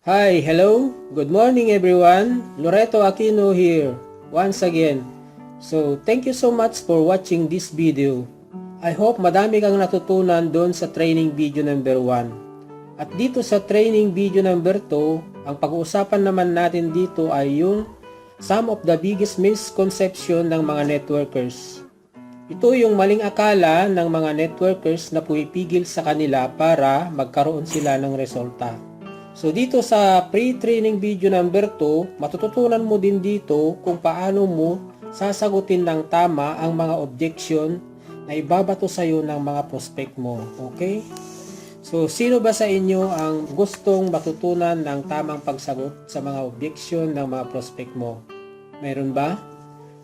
Hi, hello, good morning everyone. Loreto Aquino here, once again. So, thank you so much for watching this video. I hope madami kang natutunan doon sa training video number 1. At dito sa training video number 2, ang pag-uusapan naman natin dito ay yung some of the biggest misconception ng mga networkers. Ito yung maling akala ng mga networkers na pumipigil sa kanila para magkaroon sila ng resulta. So dito sa pre-training video number 2, matututunan mo din dito kung paano mo sasagutin ng tama ang mga objection na ibabato sa iyo ng mga prospect mo. Okay? So sino ba sa inyo ang gustong matutunan ng tamang pagsagot sa mga objection ng mga prospect mo? Mayroon ba?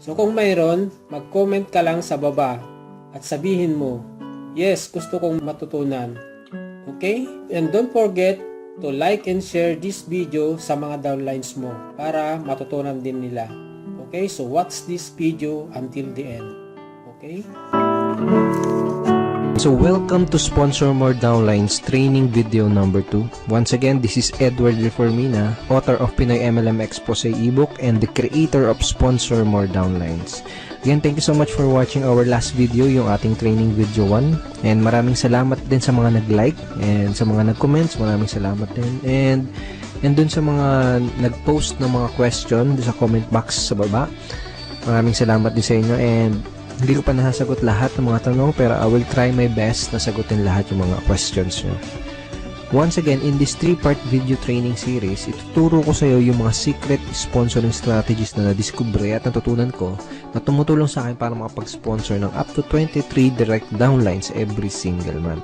So kung mayroon, mag-comment ka lang sa baba at sabihin mo, yes, gusto kong matutunan. Okay? And don't forget to like and share this video sa mga downlines mo para matutunan din nila. Okay, so watch this video until the end. Okay? So welcome to Sponsor More Downlines training video number 2. Once again, this is Edward Reformina, author of Pinoy MLM Expose ebook and the creator of Sponsor More Downlines. Again, thank you so much for watching our last video, yung ating training video 1. And maraming salamat din sa mga nag-like and sa mga nag-comments. Maraming salamat din. And dun sa mga nag-post ng mga question dun sa comment box sa baba. Maraming salamat din sa inyo. And hindi ko pa nasasagot lahat ng mga tanong, pero I will try my best na sagutin lahat yung mga questions nyo. Once again, in this 3-part video training series, ituturo ko sa iyo yung mga secret sponsoring strategies na nadiskubre at natutunan ko na tumutulong sa akin para makapag-sponsor ng up to 23 direct downlines every single month.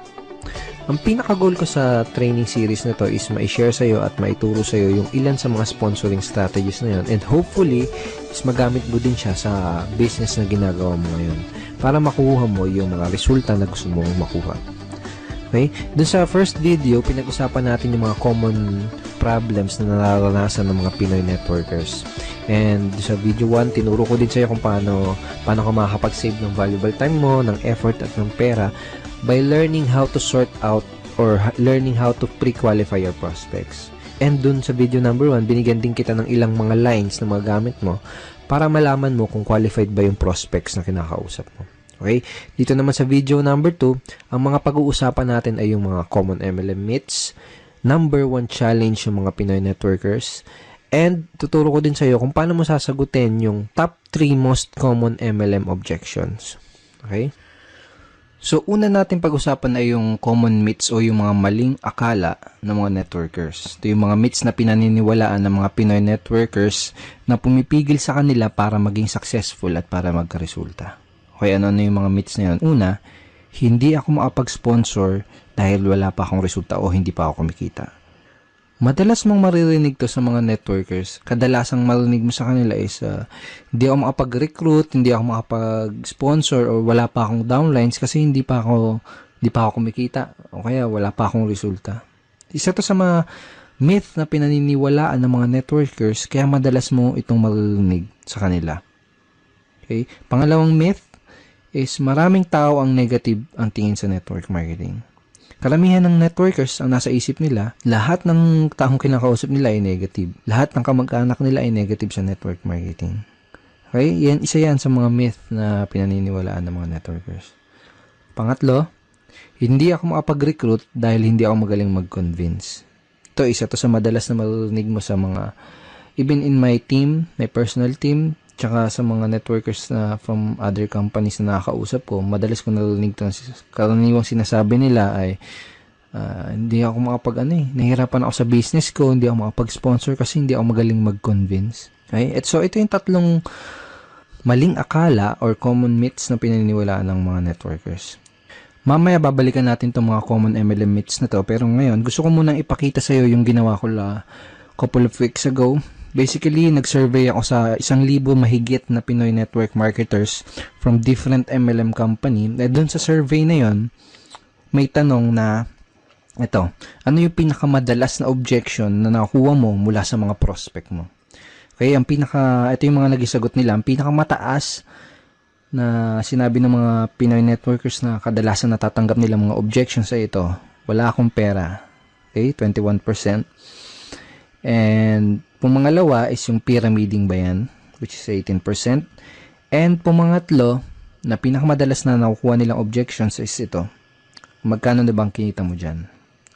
Ang pinaka-goal ko sa training series na to is ma-share sa iyo at maituro sa iyo yung ilan sa mga sponsoring strategies na yun, and hopefully is magamit mo din siya sa business na ginagawa mo ngayon para makuha mo yung mga resulta na gusto mong makuha. Okay? Doon sa first video, pinag-usapan natin yung mga common problems na nararanasan ng mga Pinoy networkers. And sa video 1, tinuro ko din sa iyo kung paano ka makakapag-save ng valuable time mo, ng effort at ng pera by learning how to sort out or learning how to pre-qualify your prospects. And dun sa video number 1, binigyan din kita ng ilang mga lines na magamit mo para malaman mo kung qualified ba yung prospects na kinakausap mo. Okay? Dito naman sa video number 2, ang mga pag-uusapan natin ay yung mga common MLM myths, number 1 challenge yung mga Pinoy networkers, and tuturo ko din sa iyo kung paano mo sasagutin yung top 3 most common MLM objections. Okay? So, una natin pag-usapan ay yung common myths o yung mga maling akala ng mga networkers. Ito yung mga myths na pinaniniwalaan ng mga Pinoy networkers na pumipigil sa kanila para maging successful at para magkaresulta. Okay, ano yung mga myths na yun? Una, hindi ako makapag-sponsor dahil wala pa akong resulta o hindi pa ako kumikita. Madalas mong maririnig to sa mga networkers. Kadalasang marinig mo sa kanila is hindi ako makapag-recruit, hindi ako makapag-sponsor, o wala pa akong downlines kasi hindi pa ako kumikita o kaya wala pa akong resulta. Isa to sa mga myth na pinaniniwalaan ng mga networkers, kaya madalas mo itong maririnig sa kanila. Okay? Pangalawang myth is maraming tao ang negative ang tingin sa network marketing. Karamihan ng networkers ang nasa isip nila, lahat ng taong kinakausap nila ay negative. Lahat ng kamag-anak nila ay negative sa network marketing. Okay? Isa yan sa mga myth na pinaniniwalaan ng mga networkers. Pangatlo, hindi ako makapag-recruit dahil hindi ako magaling mag-convince. Isa to sa madalas na marinig mo sa mga, even in my team, my personal team, tsaka sa mga networkers na from other companies na nakakausap ko, madalas ko narinig ito. Karaniwang sinasabi nila ay hindi ako nahihirapan ako sa business ko, hindi ako makapag-sponsor kasi hindi ako magaling mag-convince. Okay? So ito yung tatlong maling akala or common myths na pinaniniwalaan ng mga networkers. Mamaya babalikan natin itong mga common MLM myths na to, pero ngayon gusto ko munang ipakita sa iyo yung ginawa ko couple of weeks ago. Basically, nag-survey ako sa 1,000 mahigit na Pinoy network marketers from different MLM company. Doon sa survey na yon, may tanong na, ano yung pinakamadalas na objection na nakuha mo mula sa mga prospect mo? Okay, ito yung mga nagisagot nila. Ang pinakamataas na sinabi ng mga Pinoy networkers na kadalasan natatanggap nila mga objections sa ito, wala akong pera. Okay, 21%. And pumangalawa is yung pyramiding ba yan, which is 18%. And pumangatlo, na pinakamadalas na nakukuha nilang objections is ito. Magkano na bang kinita mo dyan?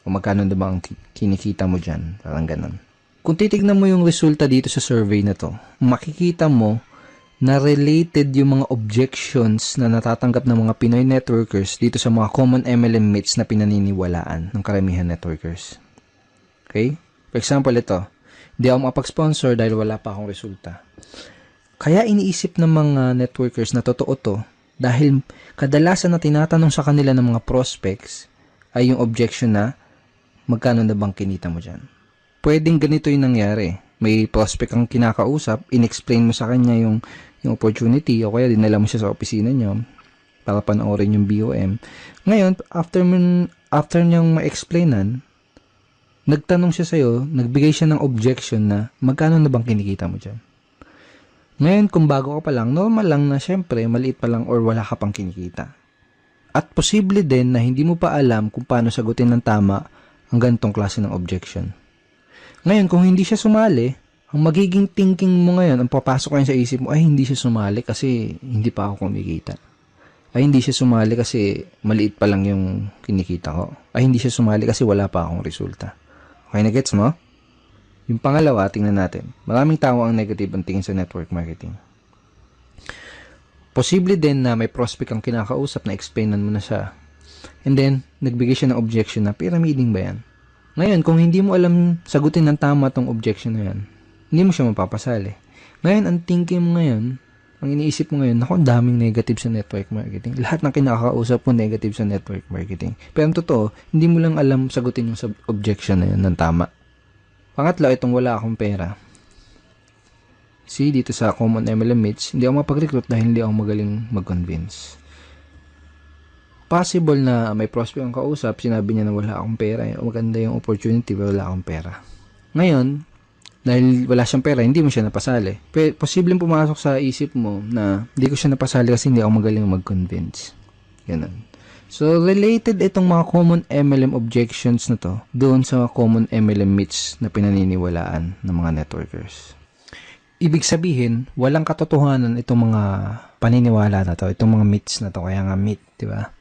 O magkano na bang kinikita mo dyan? Parang ganun. Kung titignan mo yung resulta dito sa survey na to, makikita mo na related yung mga objections na natatanggap ng mga Pinoy networkers dito sa mga common MLM myths na pinaniniwalaan ng karamihan networkers. Okay? For example, ito. Hindi ako makapag-sponsor dahil wala pa akong resulta. Kaya iniisip ng mga networkers na totoo to dahil kadalasan na tinatanong sa kanila ng mga prospects ay yung objection na magkano na bang kinita mo dyan. Pwedeng ganito yung nangyari. May prospect kang kinakausap, in-explain mo sa kanya yung opportunity o kaya dinala mo siya sa opisina niyo para panoorin yung BOM. Ngayon, after niyang ma-explainan, nagtanong siya sa'yo, nagbigay siya ng objection na magkano na bang kinikita mo dyan. Ngayon, kung bago ka pa lang, normal lang na syempre, maliit pa lang or wala ka pang kinikita. At posible din na hindi mo pa alam kung paano sagutin ng tama ang ganitong klase ng objection. Ngayon, kung hindi siya sumali, ang magiging thinking mo ngayon, ang papasok ngayon sa isip mo, ay hindi siya sumali kasi hindi pa ako kumikita. Ay hindi siya sumali kasi maliit pa lang yung kinikita ko. Ay hindi siya sumali kasi wala pa akong resulta. Okay na gets mo? Yung pangalawa, tingnan natin. Maraming tao ang negative ang tingin sa network marketing. Posible din na may prospect ang kinakausap na explainan mo na siya. And then, nagbigay siya ng objection na pyramiding ba yan? Ngayon, kung hindi mo alam sagutin ng tama tong objection na yan, hindi mo siya mapapasali. Ngayon, ang thinking mo ngayon, ang iniisip mo ngayon, naku, ang daming negative sa network marketing. Lahat ng kinakausap mo negative sa network marketing. Pero ang totoo, hindi mo lang alam sagutin yung objection na yan ng tama. Pangatlo, itong wala akong pera. See, dito sa common MLM myths, hindi ako mapag-recruit dahil hindi ako magaling mag-convince. Possible na may prospect ang kausap, sinabi niya na wala akong pera, maganda yung opportunity, pero wala akong pera. Ngayon, dahil wala siyang pera, hindi mo siya napasali. Pero posibleng pumasok sa isip mo na hindi ko siya napasali kasi hindi ako magaling mag-convince. Ganun. So, related itong mga common MLM objections na to doon sa common MLM myths na pinaniniwalaan ng mga networkers. Ibig sabihin, walang katotohanan itong mga paniniwala na to, itong mga myths na to, kaya nga myth, di ba?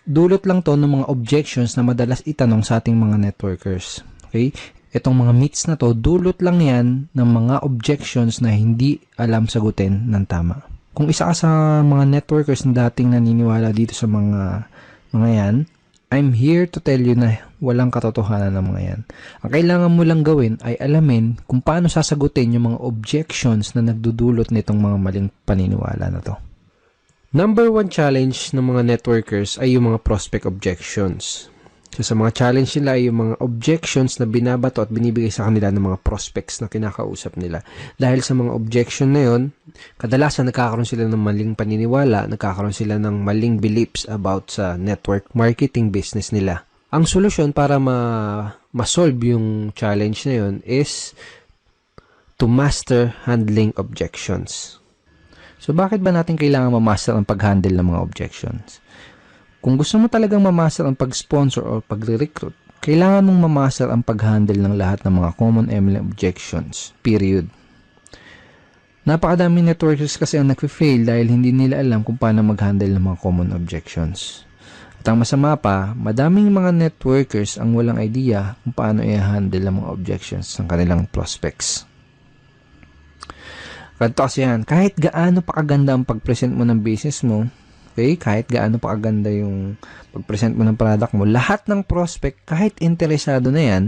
Dulot lang to ng mga objections na madalas itanong sa ating mga networkers. Okay? Itong mga myths na to, dulot lang yan ng mga objections na hindi alam sagutin ng tama. Kung isa ka sa mga networkers na dating naniniwala dito sa mga yan, I'm here to tell you na walang katotohanan ng mga yan. Ang kailangan mo lang gawin ay alamin kung paano sasagutin yung mga objections na nagdudulot nitong mga maling paniniwala na to. Number 1 challenge ng mga networkers ay yung mga prospect objections. So, sa mga challenge nila ay yung mga objections na binabato at binibigay sa kanila ng mga prospects na kinakausap nila. Dahil sa mga objection na yun, kadalasan nagkakaroon sila ng maling paniniwala, nagkakaroon sila ng maling beliefs about sa network marketing business nila. Ang solusyon para ma-solve yung challenge na yun is to master handling objections. So, bakit ba natin kailangan ma-master ang pag-handle ng mga objections? Kung gusto mo talagang mamaster ang pag-sponsor o pag-recruit, kailangan mong mamaster ang pag-handle ng lahat ng mga common MLM objections. Period. Napakadaming networkers kasi ang nag-fail dahil hindi nila alam kung paano mag-handle ng mga common objections. At ang masama pa, madaming mga networkers ang walang idea kung paano i-handle ang mga objections ng kanilang prospects. Ganito kasi yan, kahit gaano pa kaganda ang pag-present mo ng business mo, okay, kahit gaano pa kaganda yung pag-present mo ng product mo, lahat ng prospect, kahit interesado na yan,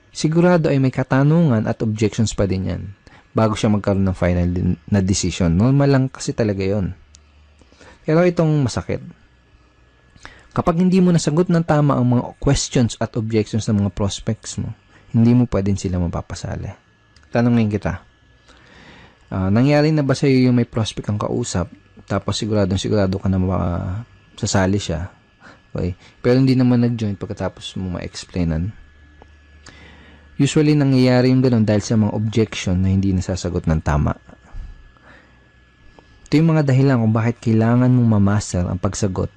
sigurado ay may katanungan at objections pa din yan bago siya magkaroon ng final na decision. Normal lang kasi talaga yon. Pero itong masakit. Kapag hindi mo nasagot ng tama ang mga questions at objections ng mga prospects mo, hindi mo pa din sila mapapasali. Tanongin kita, nangyari na ba sa iyo yung may prospect ang kausap, tapos sigurado ka na sasali siya, okay, pero hindi naman nag-join pagkatapos mo ma-explainan? Usually, nangyayari yung ganun dahil sa mga objection na hindi nasasagot ng tama. Ito yung mga dahilan kung bakit kailangan mong mamaster ang pagsagot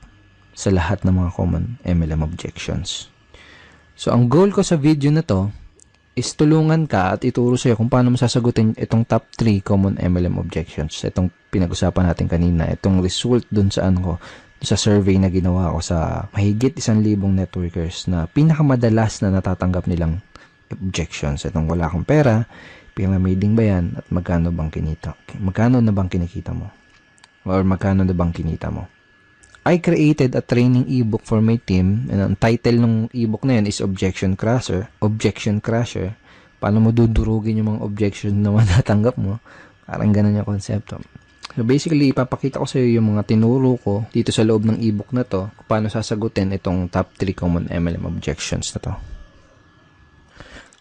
sa lahat ng mga common MLM objections. So, ang goal ko sa video na to is tulungan ka at ituro sa'yo kung paano mo sasagutin itong top 3 common MLM objections. Itong pinag-usapan natin kanina, itong result dun sa sa survey na ginawa ko sa mahigit 1,000 networkers na pinakamadalas na natatanggap nilang objections. Itong wala akong pera, pyramiding ba yan, at magkano na bang kinikita mo? Or magkano na bang kinita mo? I created a training ebook for my team, and ang title ng ebook na yan is Objection Crusher. Paano mo dudurugin yung mga objection na matatanggap mo? Parang ganun yung konsepto. So basically, ipapakita ko sa iyo yung mga tinuro ko dito sa loob ng ebook na to, kung paano sasagutin itong top 3 common MLM objections na to.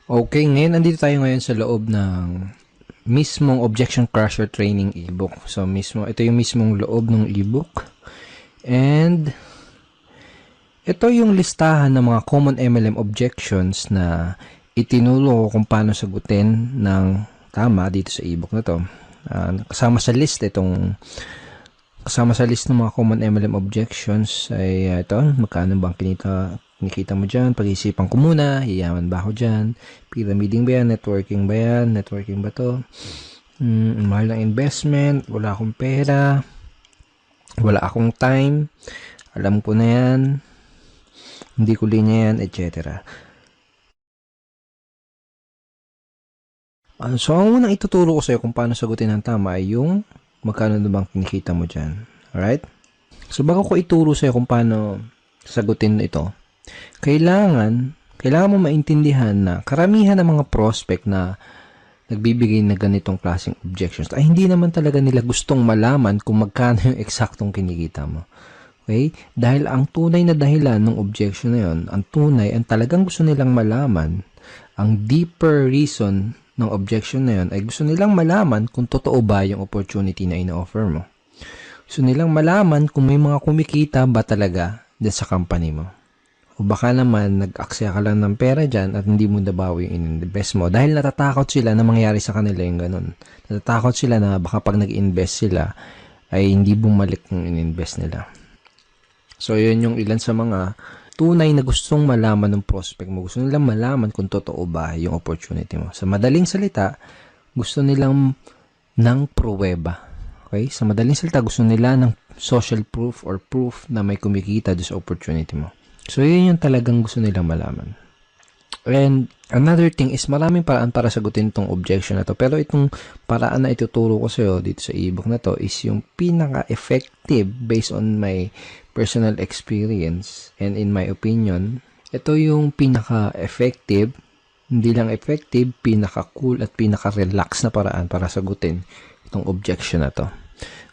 Okay, ngayon andito tayo ngayon sa loob ng mismong Objection Crusher training ebook. So ito yung mismong loob ng ebook. And ito yung listahan ng mga common MLM objections na itinuro ko kung paano sagutin ng tama dito sa ebook na to. Kasama sa list ng mga common MLM objections ay ito, magkano bang kinikita mo dyan, pag-isipan ko muna, hiyaman ba ako dyan, pyramiding ba yan, networking ba to, mahal ng investment, wala akong pera, wala akong time, alam ko na yan, hindi ko linya yan, etc. So, ang unang ituturo ko sa iyo kung paano sagutin ng tama ay yung magkano na bang kinikita mo dyan. Alright? So, bago ko ituro sa iyo kung paano sagutin ito, kailangan mo maintindihan na karamihan ng mga prospect na nagbibigay na ganitong klaseng objections ay hindi naman talaga nila gustong malaman kung magkano yung eksaktong kinikita mo. Okay? Dahil ang tunay na dahilan ng objection na yun, ang talagang gusto nilang malaman, ang deeper reason ng objection na yun ay gusto nilang malaman kung totoo ba yung opportunity na ina-offer mo. Gusto nilang malaman kung may mga kumikita ba talaga dyan sa company mo. O baka naman nag-aksaya ka lang ng pera dyan at hindi mo nabawi yung in-invest mo dahil natatakot sila na mangyari sa kanila yung ganun. Natatakot sila na baka pag nag-invest sila ay hindi bumalik yung in-invest nila. So, yun yung ilan sa mga tunay na gustong malaman ng prospect mo. Gusto nilang malaman kung totoo ba yung opportunity mo. Sa madaling salita, gusto nilang ng pruweba. Okay? Sa madaling salita, gusto nila ng social proof or proof na may kumikita doon sa opportunity mo. So, yun yung talagang gusto nilang malaman. And another thing is maraming paraan para sagutin itong objection na to. Pero itong paraan na ituturo ko sa iyo dito sa ebook na to is yung pinaka-effective based on my personal experience and in my opinion. Ito yung pinaka-effective, hindi lang effective, pinaka-cool at pinaka-relax na paraan para sagutin itong objection na to.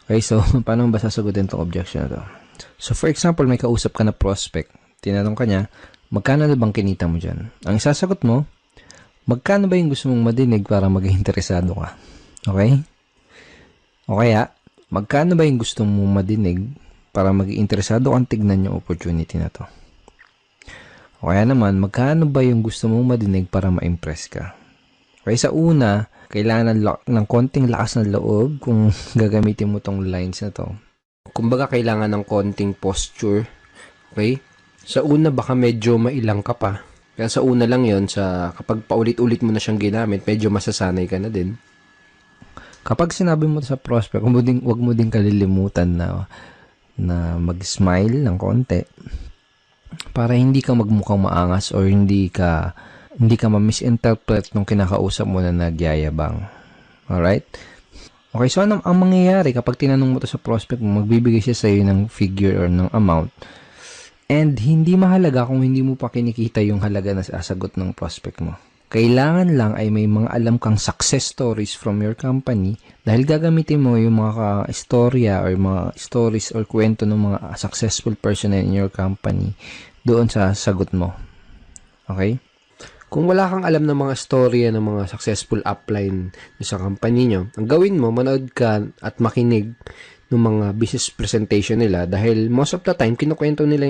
Okay, so paano ba sasagutin itong objection na to? So for example, may kausap ka na prospect. Tinanong ka niya, magkano na bang kinita mo dyan? Ang isasagot mo, magkano ba yung gusto mong madinig para maging interesado ka? Okay? O kaya, magkano ba yung gusto mong madinig para maging interesado kang tignan yung opportunity na to? O kaya naman, magkano ba yung gusto mong madinig para ma-impress ka? Okay, sa una, kailangan ng konting lakas ng loob kung gagamitin mo tong lines na to. Kumbaga, kailangan ng konting posture. Okay? Sa una, baka medyo mailang ka pa. Kaya sa una lang yon, kapag paulit-ulit mo na siyang ginamit, medyo masasanay ka na din. Kapag sinabi mo sa prospect, wag mo din kalilimutan na mag-smile ng konti para hindi ka magmukhang maangas or hindi ka ma-misinterpret nung kinakausap mo na nagyayabang. Alright? Okay, so ang mangyayari kapag tinanong mo to sa prospect mo, magbibigay siya sa iyo ng figure or ng amount. And hindi mahalaga kung hindi mo pa kinikita yung halaga na sasagot ng prospect mo. Kailangan lang ay may mga alam kang success stories from your company dahil gagamitin mo yung mga istorya or mga stories or kwento ng mga successful person in your company doon sa sagot mo. Okay? Kung wala kang alam ng mga storya ng mga successful upline sa company nyo, ang gawin mo, manood ka at makinig ng mga business presentation nila dahil most of the time, kinukwento nila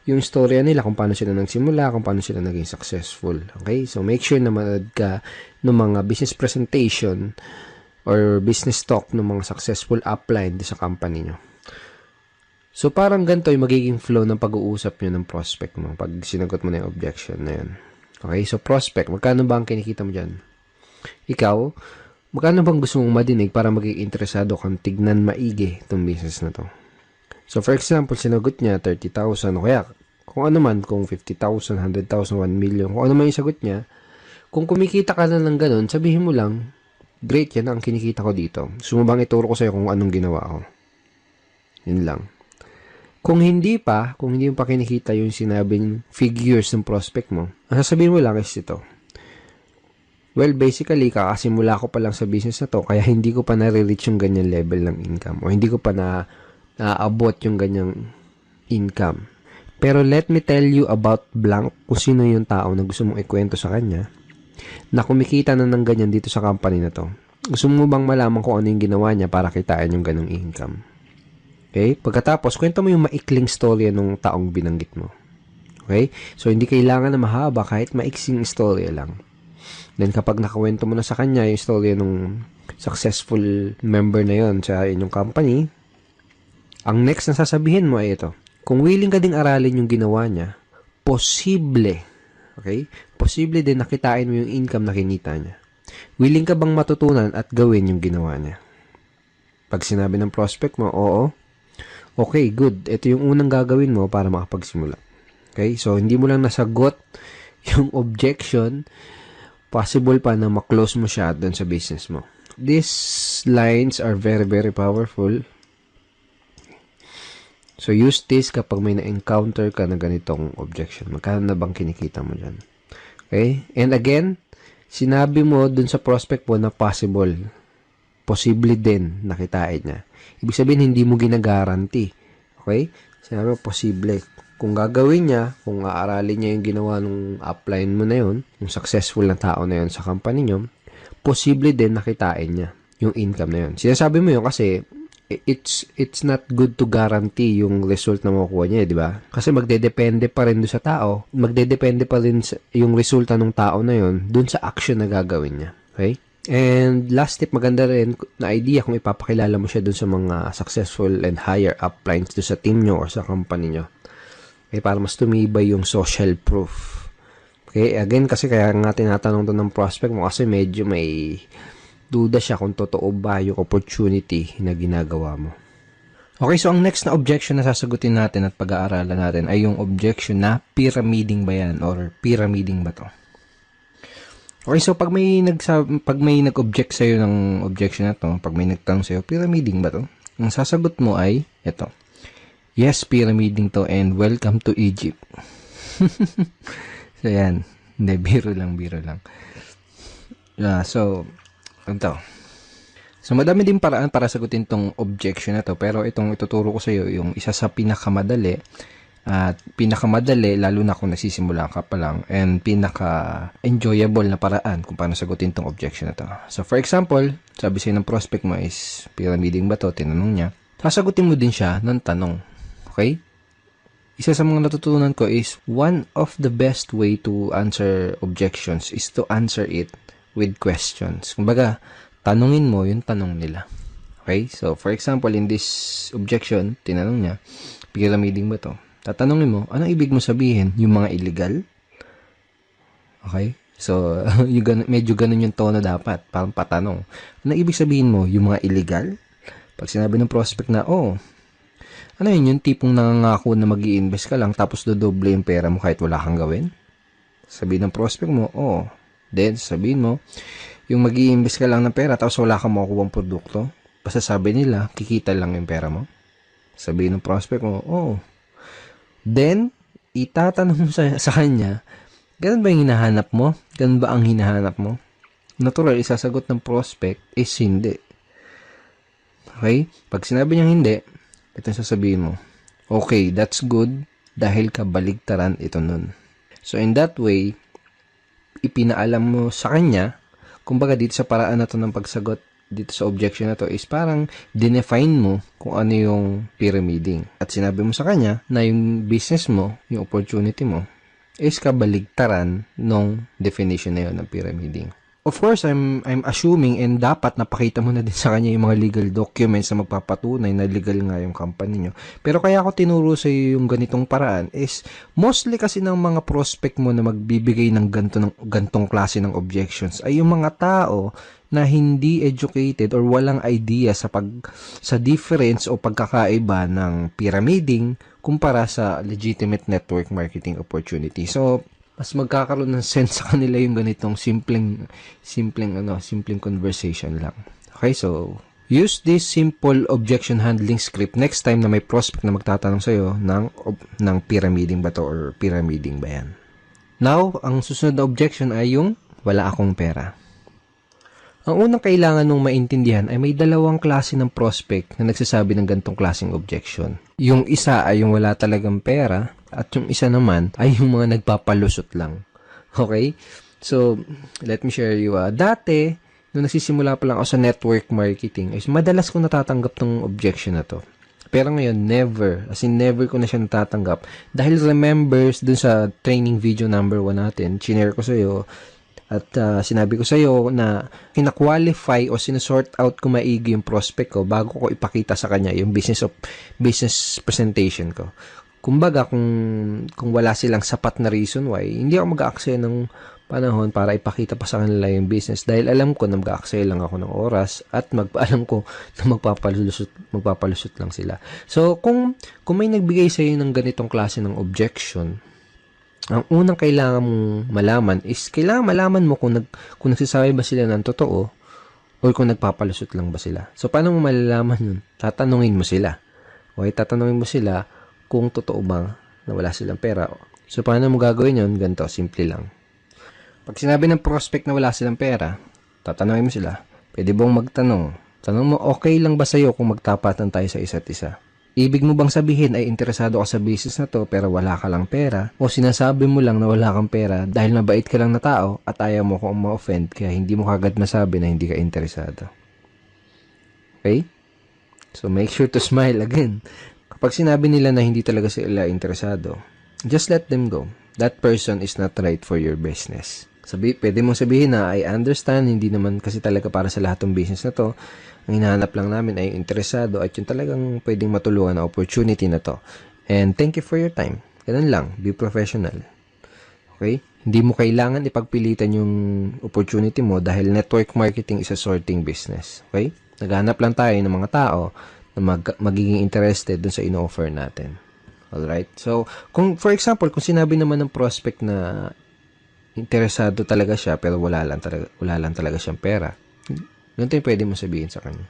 yung storya nila kung paano sila nagsimula, kung paano sila naging successful. Okay? So, make sure na manood ka ng mga business presentation or business talk ng mga successful upline sa company nyo. So, parang ganito yung magiging flow ng pag-uusap nyo ng prospect mo pag sinagot mo na yung objection na yun. Okay, so prospect, magkano ba ang kinikita mo dyan? Ikaw, magkano bang gusto mong madinig para maging interesado kang tignan maigi itong business na to? So for example, sinagot niya 30,000 o kaya kung ano man, kung 50,000, 100,000, 1 million, kung ano man yung sagot niya, kung kumikita ka na ng ganun, sabihin mo lang, great, yan ang kinikita ko dito. Gusto mo bang ituro ko sa'yo kung anong ginawa ko? Yun lang. Kung hindi mo pa kinikita yung sinabing figures ng prospect mo, ang sasabihin mo lang is ito. Well, basically, kakasimula ko pa lang sa business na to, kaya hindi ko pa nare-reach yung ganyan level ng income o hindi ko pa naabot yung ganyang income. Pero let me tell you about blank, kung sino yung tao na gusto mong ikwento sa kanya na kumikita na ng ganyan dito sa company na to. Gusto mo bang malaman kung ano yung ginawa niya para kitain yung ganong income? Okay? Pagkatapos, kwento mo yung maikling storya ng taong binanggit mo. Okay? So, hindi kailangan na mahaba, kahit maiksing storya lang. Then, kapag nakawento mo na sa kanya yung storya ng successful member na yon sa inyong company, ang next na sasabihin mo ay ito. Kung willing ka ding aralin yung ginawa niya, posible, okay? Posible din nakitain mo yung income na kinita niya. Willing ka bang matutunan at gawin yung ginawa niya? Pag sinabi ng prospect mo, oo, okay, good. Ito yung unang gagawin mo para makapagsimula. Okay? So, hindi mo lang nasagot yung objection, possible pa na maklose mo siya doon sa business mo. These lines are very, very powerful. So, use this kapag may na-encounter ka na ganitong objection. Magkano na bang kinikita mo dyan? Okay? And again, sinabi mo dun sa prospect mo na possible. Posible din nakitain niya. Ibig sabihin, hindi mo ginagaranti. Okay? Sinabi mo, posible. Kung gagawin niya, kung aaralin niya yung ginawa ng upline mo na yun, yung successful na tao na yun sa company niyo, posible din nakitain niya yung income na yun. Sinasabi mo yun kasi it's not good to guarantee yung result na makukuha niya, di ba? Kasi magdedepende pa rin doon sa tao, magdedepende pa rin yung resulta ng tao na yun doon sa action na gagawin niya. Okay? And last tip, maganda rin na idea kung ipapakilala mo siya doon sa mga successful and higher uplines doon sa team nyo or sa company nyo. Okay, para mas tumibay yung social proof. Okay, again, kasi kaya nga tinatanong to ng prospect mo kasi medyo may duda siya kung totoo ba yung opportunity na ginagawa mo. Okay, so ang next na objection na sasagutin natin at pag-aaralan natin ay yung objection na pyramiding ba yan or pyramiding ba to? Okay, so pag may nag-object sa'yo ng objection na to, pag may nagtanong sa'yo, pyramiding ba to? Ang sasagot mo ay ito. Yes, pyramiding to and welcome to Egypt. So, yan. Hindi, biro lang. So, ito. So, madami din paraan para sagutin tong objection na to. Pero itong ituturo ko sa iyo, yung isa sa pinakamadali, lalo na kung nagsisimula ka pa lang, and pinaka-enjoyable na paraan kung paano sagutin tong objection na to. So, for example, sabi sa'yo ng prospect mo is, pyramiding ba to? Tinanong niya. Sasagutin mo din siya ng tanong. Okay? Isa sa mga natutunan ko is one of the best way to answer objections is to answer it with questions. Kumbaga, tanungin mo yung tanong nila. Okay? So, for example, in this objection, tinanong niya, pyramiding ba to? Tatanungin mo, anong ibig mo sabihin? Yung mga illegal? Okay? So, medyo ganun yung tono dapat. Parang patanong. Anong ibig sabihin mo? Yung mga illegal? Pag sinabi ng prospect na, ano yun, yung tipong nangangako na mag-i-invest ka lang tapos dodoble yung pera mo kahit wala kang gawin? Sabihin ng prospect mo, Then, sabihin mo, yung mag-i-invest ka lang ng pera tapos wala kang makukuha ng produkto. Basta sabi nila, kikita lang yung pera mo. Sabihin ng prospect mo, Then, itatanong mo sa kanya, ganun ba yung hinahanap mo? Ganun ba ang hinahanap mo? Natural, isasagot ng prospect is hindi. Okay? Pag sinabi niyang hindi, ito sasabihin mo, okay, that's good, dahil kabaligtaran ito nun. So, in that way, ipinaalam mo sa kanya, kumbaga dito sa paraan na to ng pagsagot, dito sa objection na to, is parang dinefine mo kung ano yung pyramiding. At sinabi mo sa kanya na yung business mo, yung opportunity mo, is kabaligtaran nung definition na yun ng pyramiding. Of course, I'm assuming and dapat napakita mo na din sa kanya yung mga legal documents na magpapatunay na legal nga yung company nyo. Pero kaya ako tinuro sa iyo yung ganitong paraan is mostly kasi ng mga prospect mo na magbibigay ng gantong klase ng objections ay yung mga tao na hindi educated or walang idea sa difference o pagkakaiba ng pyramiding kumpara sa legitimate network marketing opportunity. So, mas magkakaroon ng sense sa kanila yung ganitong simpleng conversation lang. Okay, so use this simple objection handling script next time na may prospect na magtatanong sa'yo ng pyramiding ba to or pyramiding ba yan. Now, ang susunod na objection ay yung wala akong pera. Ang unang kailangan nung maintindihan ay may dalawang klase ng prospect na nagsasabi ng ganitong klaseng objection. Yung isa ay yung wala talagang pera at yung isa naman ay yung mga nagpapalusot lang. Okay? So, let me share you. Dati, nung nagsisimula pa lang ako sa network marketing, is madalas ko natatanggap tong objection na to. Pero ngayon, never. As in, never ko na siya natatanggap. Dahil remembers dun sa training video number 1 natin, chinare ko sa'yo, at sinabi ko sa iyo na kina-qualify o sinusort out ko maigi yung prospect ko bago ko ipakita sa kanya yung business presentation ko. Kumbaga, kung wala silang sapat na reason why, hindi ako mag-aaksaya ng panahon para ipakita pa sa kanila yung business dahil alam ko na mag-aaksaya lang ako ng oras at alam ko na magpapalusot lang sila. So, kung may nagbigay sa iyo ng ganitong klase ng objection, ang unang kailangan mong malaman is kailangan malaman mo kung nagsasabi ba sila ng totoo or kung nagpapalusot lang ba sila. So, paano mo malalaman yun? Tatanungin mo sila. Okay, tatanungin mo sila kung totoo ba na wala silang pera. So, paano mo gagawin yun? Ganito, simple lang. Pag sinabi ng prospect na wala silang pera, tatanungin mo sila. Pwede bang magtanong? Tanong mo, okay lang ba sa'yo kung magtapatan tayo sa isa't isa? Ibig mo bang sabihin ay interesado ka sa business na to pero wala ka lang pera? O sinasabi mo lang na wala kang pera dahil mabait ka lang na tao at ayaw mo kung ma-offend kaya hindi mo kagad masabi na hindi ka interesado? Okay? So make sure to smile again. Kapag sinabi nila na hindi talaga sila interesado, just let them go. That person is not right for your business. Pwede mong sabihin na I understand, hindi naman kasi talaga para sa lahat ng business na to. Ang hinahanap lang namin ay interesado at yung talagang pwedeng matulungan na opportunity na to. And thank you for your time. Ganun lang. Be professional. Okay? Hindi mo kailangan ipagpilitan yung opportunity mo dahil network marketing is a sorting business. Okay? Naghanap lang tayo ng mga tao na magiging interested dun sa ino-offer natin. Alright? So, for example, kung sinabi naman ng prospect na interesado talaga siya pero wala lang talaga siyang pera, ganito yung pwede mo sabihin sa kanya.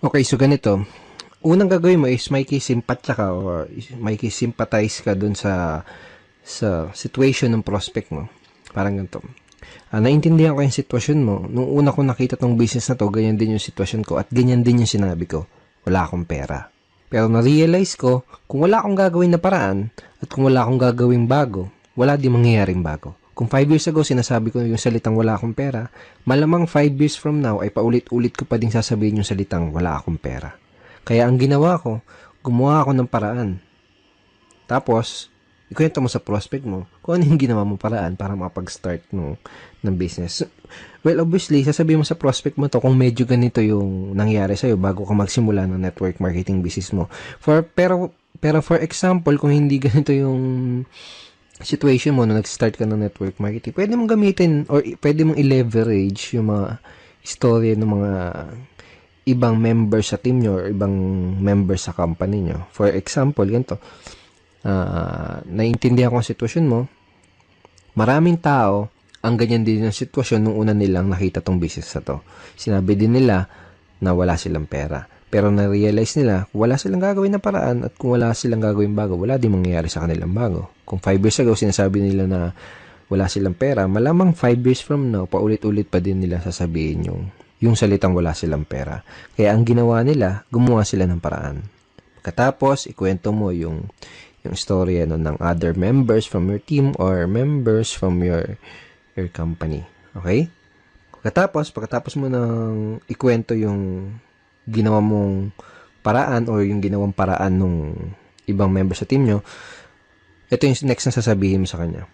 Okay, so ganito. Unang gagawin mo is makikisimpatya ka or makikisimpatize ka dun sa situation ng prospect mo. Parang ganito. Naintindihan ko yung sitwasyon mo. Nung una ko nakita tong business na to, ganyan din yung sitwasyon ko at ganyan din yung sinabi ko. Wala akong pera. Pero na-realize ko, kung wala akong gagawin na paraan at kung wala akong gagawing bago, wala din mangyayaring bago. Kung 5 years ago, sinasabi ko yung salitang wala akong pera, malamang 5 years from now ay paulit-ulit ko pa din sasabihin yung salitang wala akong pera. Kaya ang ginawa ko, gumawa ako ng paraan. Tapos, ikwento mo sa prospect mo kung ano yung ginawa mo paraan para makapag-start ng business. Well, obviously, sasabihin mo sa prospect mo to kung medyo ganito yung nangyari sa'yo bago ka magsimula ng network marketing business mo. Pero for example, kung hindi ganito yung situation mo na nag-start ka ng network marketing, pwede mong gamitin or pwede mong i-leverage yung mga istorya ng mga ibang members sa team nyo or ibang members sa company nyo. For example, ganito. Naiintindihan ko ang sitwasyon mo. Maraming tao ang ganyan din yung sitwasyon nung una nilang nakita tong business na to. Sinabi din nila na wala silang pera. Pero na-realize nila, wala silang gagawin na paraan at kung wala silang gagawin bago, wala din mangyayari sa kanilang bago. Kung 5 years ago, sinasabi nila na wala silang pera, malamang 5 years from now, paulit-ulit pa din nila sasabihin yung salitang wala silang pera. Kaya ang ginawa nila, gumawa sila ng paraan. Pagkatapos, ikwento mo yung story ng other members from your team or members from your company. Okay? Pagkatapos mo nang ikwento yung ginawa mong paraan or yung ginawang paraan ng ibang member sa team nyo, ito yung next na sasabihin mo sa kanya.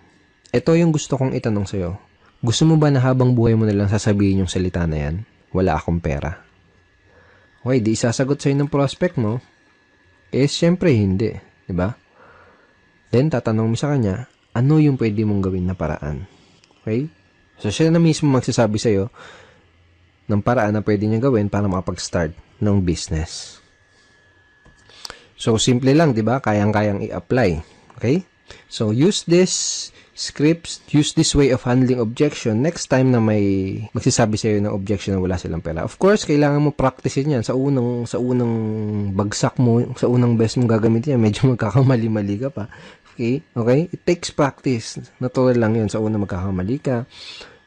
Ito yung gusto kong itanong sa'yo. Gusto mo ba na habang buhay mo nalang sasabihin yung salita na yan? Wala akong pera. Okay, di isasagot sa'yo ng prospect mo. Eh, syempre hindi. Diba? Then, tatanong mo sa kanya, ano yung pwede mong gawin na paraan? Okay? So, siya na mismo magsasabi sa'yo ng paraan na pwede niya gawin para makapag-start ng business. So, simple lang, di ba? Kayang-kayang i-apply. Okay? So, use this scripts, use this way of handling objection next time na may magsasabi sa'yo ng objection na wala silang pera. Of course, kailangan mo practicein yan sa unang bagsak mo, sa unang best mo gagamitin yan. Medyo magkakamali-mali ka pa. Okay? Okay? It takes practice. Natural lang yun. Sa unang magkakamali ka.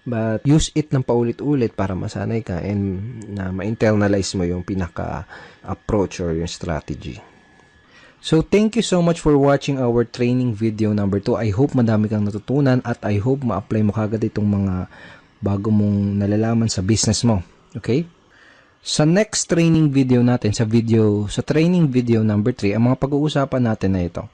But use it ng paulit-ulit para masanay ka and na ma-internalize mo yung pinaka-approach or yung strategy. So, thank you so much for watching our training video number 2. I hope madami kang natutunan at I hope ma-apply mo kagad itong mga bago mong nalalaman sa business mo. Okay? Sa next training video natin, sa training video number 3, ang mga pag-uusapan natin na ito.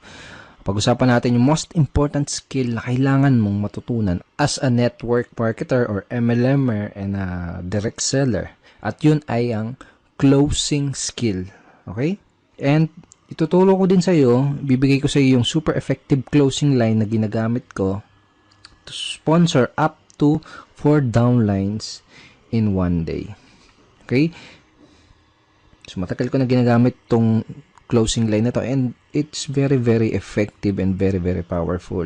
Pag-usapan natin yung most important skill na kailangan mong matutunan as a network marketer or MLMer and a direct seller. At yun ay ang closing skill. Okay? And ituturo ko din sa iyo, bibigay ko sa iyo yung super effective closing line na ginagamit ko to sponsor up to 4 downlines in 1 day. Okay? So matagal ko na ginagamit tong closing line na to and it's very very effective and very very powerful.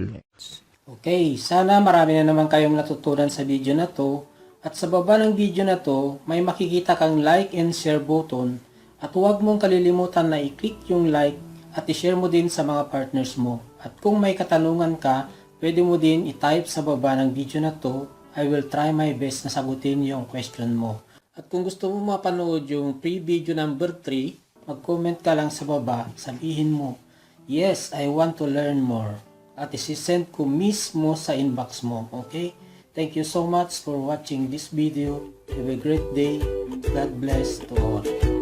Okay, sana marami na naman kayong natutunan sa video na to. At sa baba ng video na to, may makikita kang like and share button. At huwag mong kalilimutan na i-click yung like at i-share mo din sa mga partners mo. At kung may katanungan ka, pwede mo din i-type sa baba ng video na to. I will try my best na sagutin yung question mo. At kung gusto mo mapanood yung pre-video number 3, mag-comment ka lang sa baba, sabihin mo, yes, I want to learn more. At isi-send ko mismo sa inbox mo, okay? Thank you so much for watching this video. Have a great day. God bless to all.